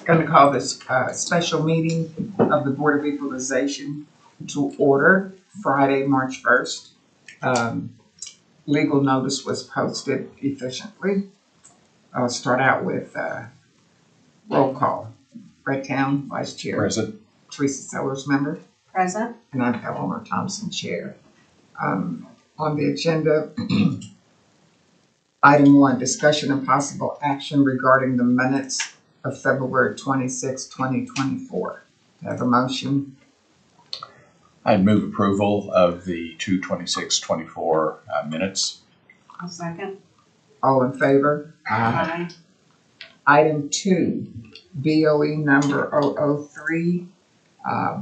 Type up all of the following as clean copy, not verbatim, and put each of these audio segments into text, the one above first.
Going to call this special meeting of the Board of Equalization to order Friday, March 1st. Legal notice was posted efficiently. I'll start out with roll call. Brett Town, Vice Chair. Present. Teresa Sellers, Member. Present. And I'm Eleanor Thompson, Chair. On the agenda, Item 1, discussion and possible action regarding the minutes of February 26, 2024. Do I have a motion? I'd move approval of the 2/26/24 minutes. I'll second. All in favor? Aye. Item 2, BOE number 003,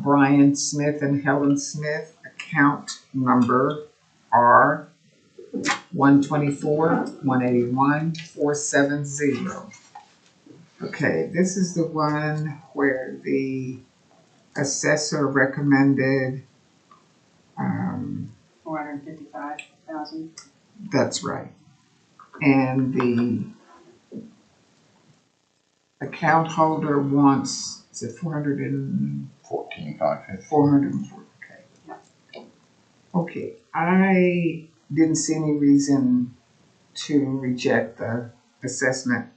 Brian Smith and Helen Smith, account number R 124-181-470. Okay, this is the one where the assessor recommended, 455,000. that's right. And the account holder wants, is it 14,550. 404, okay. Okay, I didn't see any reason to reject the assessment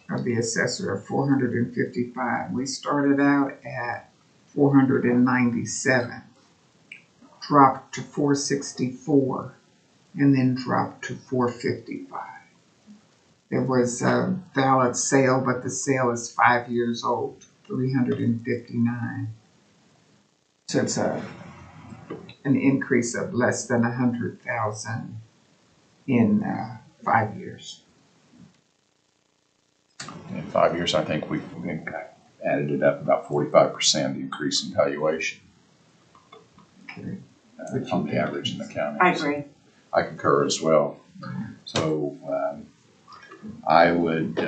of the assessor of 455. We started out at 497, dropped to 464, and then dropped to 455. There was a valid sale, but the sale is 5 years old, 359. So it's an increase of less than 100,000 in 5 years. In 5 years, I think we added it up about 45% increase in valuation Okay. on the average in the county. I agree. I concur as well. So I move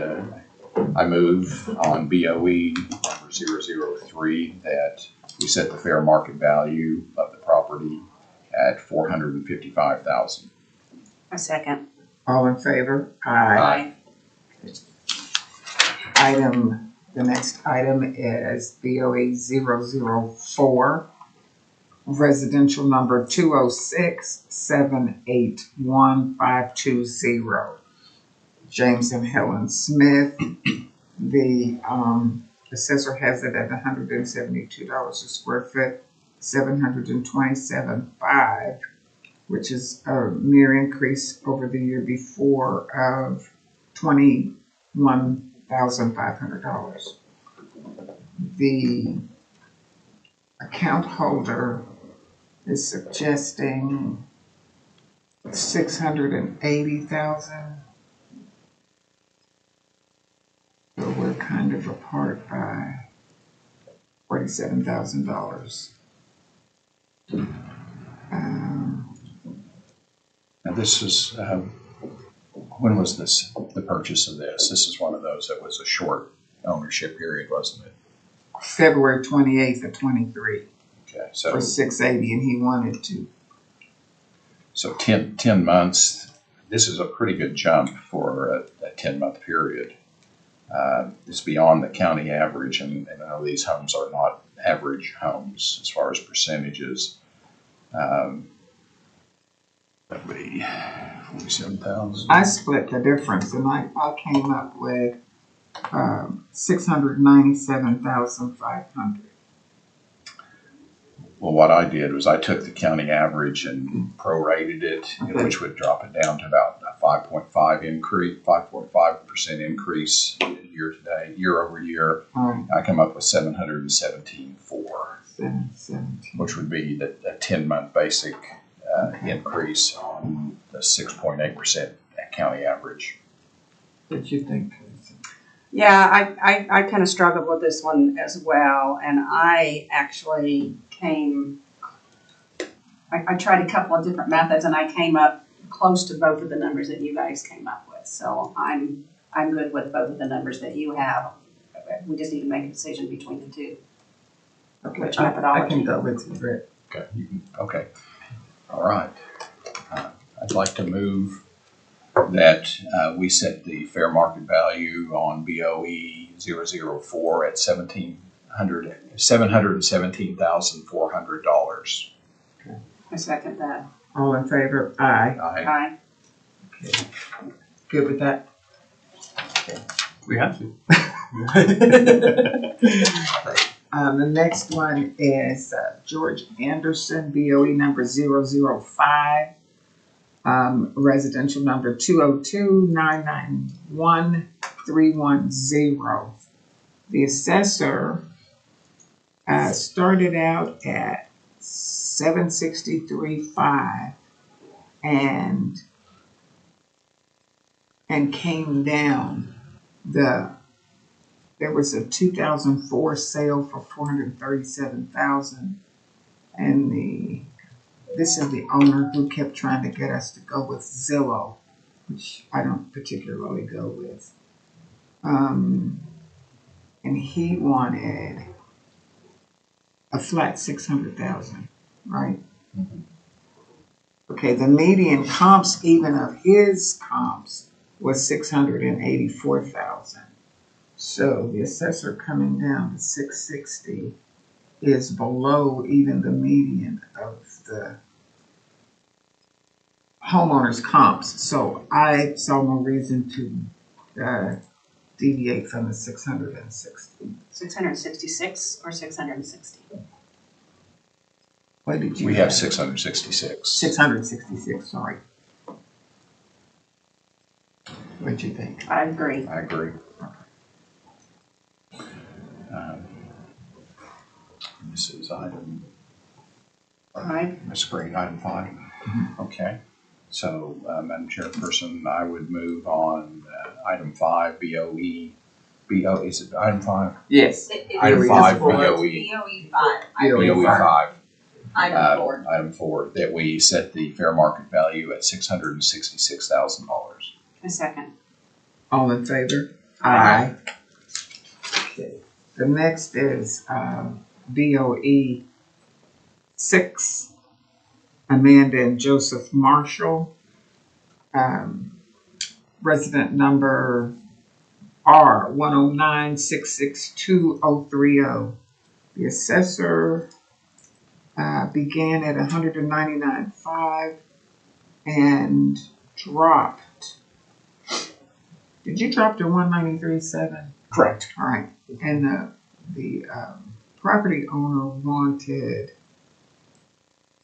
on BOE number 003 that we set the fair market value of the property at $455,000. A second. All in favor? Aye. The next item is BOE 004, residential number 206-781-520. James and Helen Smith. The assessor has it at $172 a square foot, $727,500, which is a mere increase over the year before of $21,500. The account holder is suggesting $680,000. So we're kind of apart by $47,000. Now this is, when was this, the purchase of this? This is one of those that was a short ownership period, wasn't it? February 28th of 23 Okay, for $680, and he wanted to. So 10 months, this is a pretty good jump for a 10-month period. It's beyond the county average, and I know these homes are not average homes as far as percentages. That'd be 47,000. I split the difference, and I came up with $697,500. Well, what I did was I took the county average and prorated it, Okay. which would drop it down to about a 5.5% increase year over year. All right, I come up with 717,400, 717. which would be the 10-month basic increase on the 6.8% county average. What did you think, Teresa? Yeah, I kind of struggled with this one as well, and I actually I tried a couple of different methods, and I came up close to both of the numbers that you guys came up with. So I'm good with both of the numbers that you have. We just need to make a decision between the two. Okay, Which I methodology? can go with you, Brett. Okay, okay. All right. I'd like to move that we set the fair market value on BOE 004 at $717,400. I second that. All in favor? Aye. Aye. Okay. Good with that? We have to. The next one is George Anderson, BOE number 005, residential number 202-991-310. The assessor started out at 763.5 and came down. There was a 2004 sale for $437,000, and this is the owner who kept trying to get us to go with Zillow, which I don't particularly go with. And he wanted a flat 600,000, right? Mhm. Okay, the median comps, even of his comps, was 684,000. So the assessor coming down to 660 is below even the median of the homeowners comps. So I saw no reason to deviate from the 660. 666 or 660? What did you We have 666. 666, sorry. What'd you think? I agree. I agree. This is item, Ms. Green, item 5. Okay. So, Madam Chairperson, I would move on item 5, BOE. Is it item 5? Yes. Item 5, BOE. BOE 5. BOE 5. Item 4. Item 4, that we set the fair market value at $666,000. A second. All in favor? Aye. Okay. The next is BOE 6, Amanda and Joseph Marshall, resident number R109662030. The assessor began at 199.5 and dropped. Did you drop to 193.7? Correct. All right. And the property owner wanted,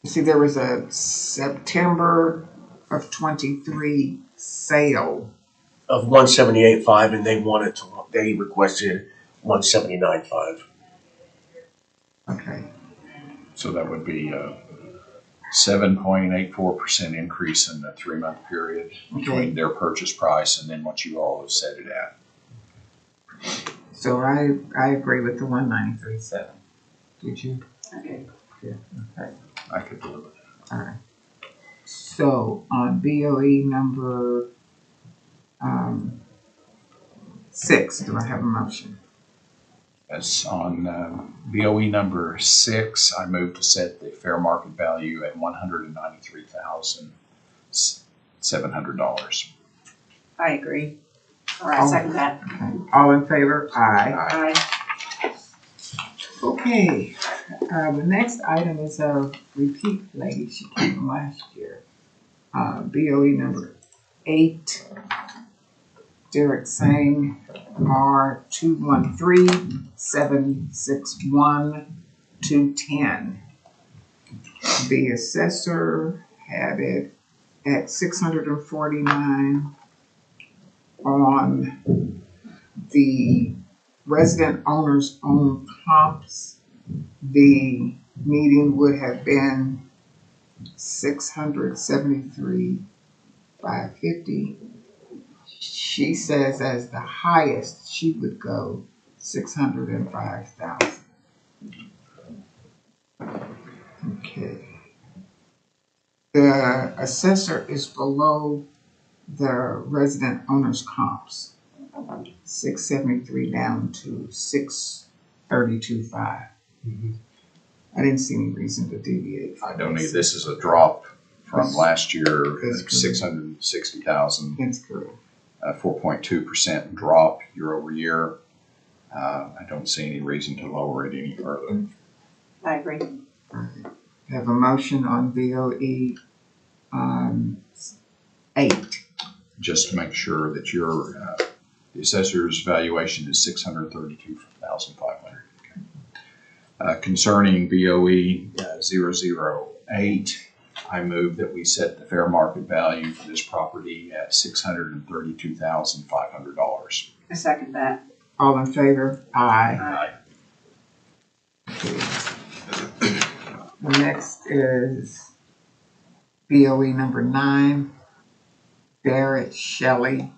see, there was a September of 23 sale. Of 178.5, and they requested 179.5. Okay. So that would be a 7.84% increase in the 3-month period between their purchase price and then what you all have set it at. So I agree with the 193.7. Did you? Okay. Yeah. Okay. I could live with that. All right. So on BOE number 6, do I have a motion? As on BOE number 6, I move to set the fair market value at $193,700. I agree. Or I second that. Okay. All in favor? Aye. Aye. Okay. The next item is a repeat lady. She came last year. BOE number 8, Derek Sang, R213761-210. The assessor had it at 649 on the resident owner's own comps. The median would have been 673,550. She says as the highest she would go 605,000. Okay. The assessor is below the resident owner's comps, 673 down to 632.5. I didn't see any reason to deviate. I don't need, this is a drop from last year, That's correct. 660,000, That's correct. 4.2% drop year over year. I don't see any reason to lower it any further. I agree. Have a motion on BOE 8. Just to make sure that your the assessor's valuation is 632,500. Concerning BOE 008, I move that we set the fair market value for this property at $632,500. I second that. All in favor? Aye. The next is BOE number 9, Barrett Shelley,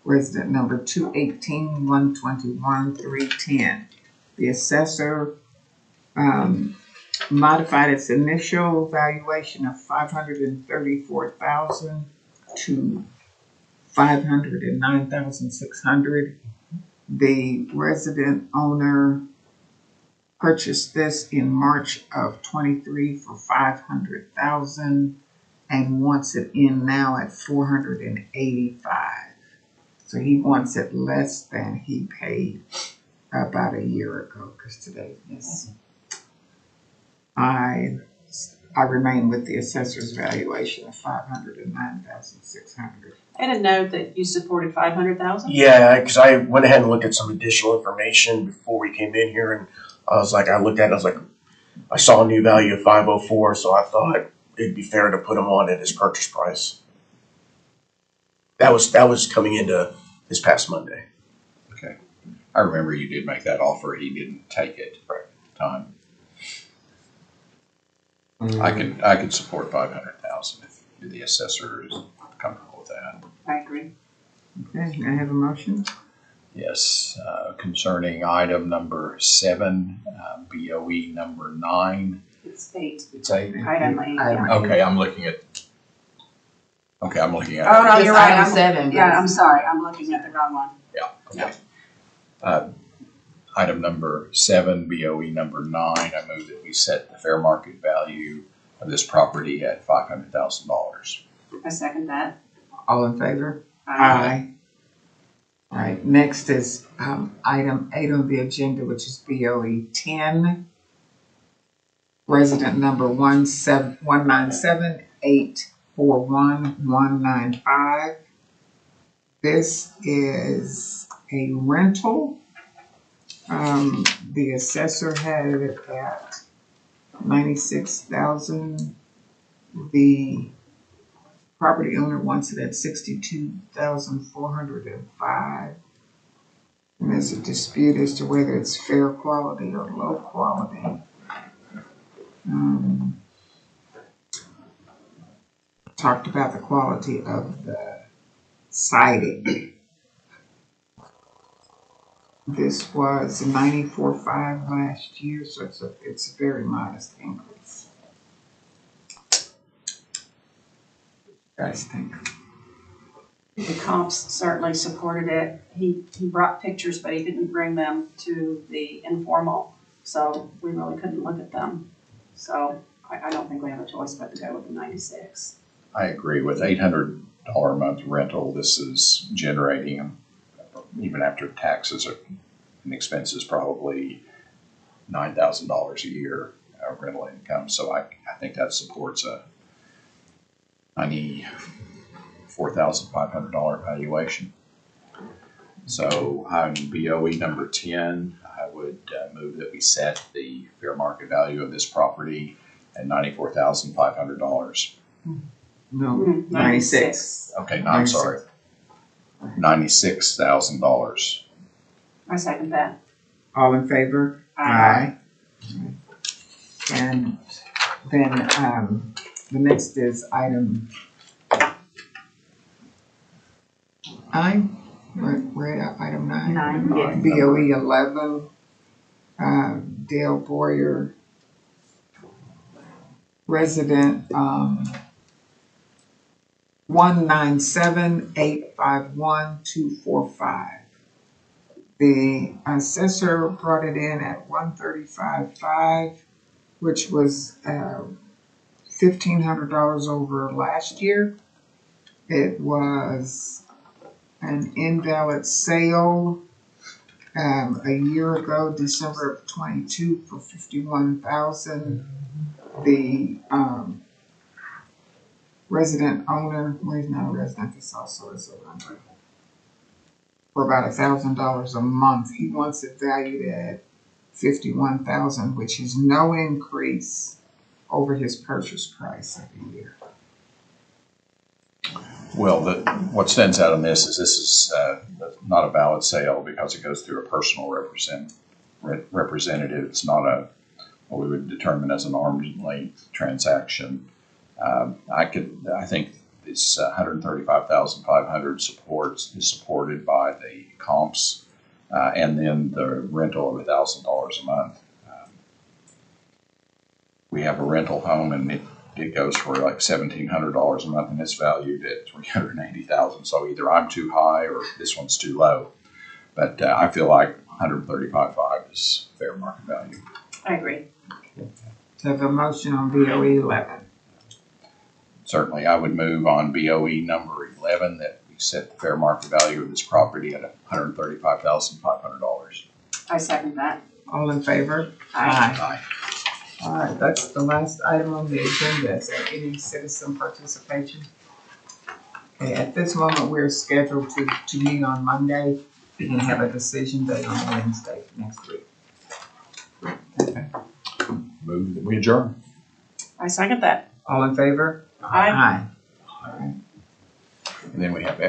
resident number 218, 121, 310. The assessor modified its initial valuation of $534,000 to $509,600. The resident owner purchased this in March of 23 for $500,000 and wants it in now at $485,000. So he wants it less than he paid about a year ago, because today is. I remain with the assessor's valuation of $509,600. And a note that you supported 500,000? Yeah, because I went ahead and looked at some additional information before we came in here, and I looked at it, I saw a new value of 504, so I thought it'd be fair to put him on at his purchase price. That was coming into this past Monday. Okay. I remember you did make that offer. He didn't take it at the time. I can support 500,000 if the assessor is comfortable with that. I agree. Okay, can I have a motion? Yes, concerning item number 7, BOE number 9. It's 8. It's 8. Item 8, yeah. Okay, I'm looking at. Oh, no, Just you're right. item 7, Yeah, please. I'm sorry. I'm looking at the wrong one. Yeah. Okay. Item number 7, BOE number 9. I move that we set the fair market value of this property at $500,000. I second that. All in favor? Aye. All right, next is item 8 on the agenda, which is BOE 10. Resident number 197841195. This is a rental. The assessor had it at $96,000. The property owner wants it at $62,405. And there's a dispute as to whether it's fair quality or low quality. Talked about the quality of the siding. This was $94,500 last year, so it's a very modest increase. What do you guys think? The comps certainly supported it. He brought pictures, but he didn't bring them to the informal, so we really couldn't look at them. So I don't think we have a choice but to go with the 96. I agree with $800 a month rental. This is generating, even after taxes and expenses, probably $9,000 a year rental income. So I think that supports a $94,500 valuation. So on BOE number 10, I would move that we set the fair market value of this property at $94,500. No, 96. 96. Okay, no, I'm sorry. $96,000. I second that. All in favor? Aye. And then the next is item 9. We're at item 9. 9, yes. BOE 11. Dale Boyer, resident 197851245. The assessor brought it in at $135,500, which was $1,500 over last year. It was an invalid sale a year ago, December of 22, for $51,000. The resident owner, well, he's not a resident, he's also a surrender, for about $1,000 a month. He wants it valued at $51,000, which is no increase over his purchase price of the year. Well, what stands out in this is not a valid sale because it goes through a personal representative. It's not what we would determine as an arm's length transaction. I think this $135,500 is supported by the comps, and then the rental of $1,000 a month. We have a rental home, and it goes for like $1,700 a month, and it's valued at $380,000. So either I'm too high or this one's too low. But I feel like $135,500 is fair market value. I agree. To have a motion on BOE 11. Certainly, I would move on BOE number 11 that we set the fair market value of this property at $135,500. I second that. All in favor? Aye. All right, that's the last item on the agenda. Is there any citizen participation? Okay, at this moment, we're scheduled to meet on Monday and have a decision date on Wednesday next week. Okay. Move that we adjourn. I second that. All in favor? Aye. All right. And then we have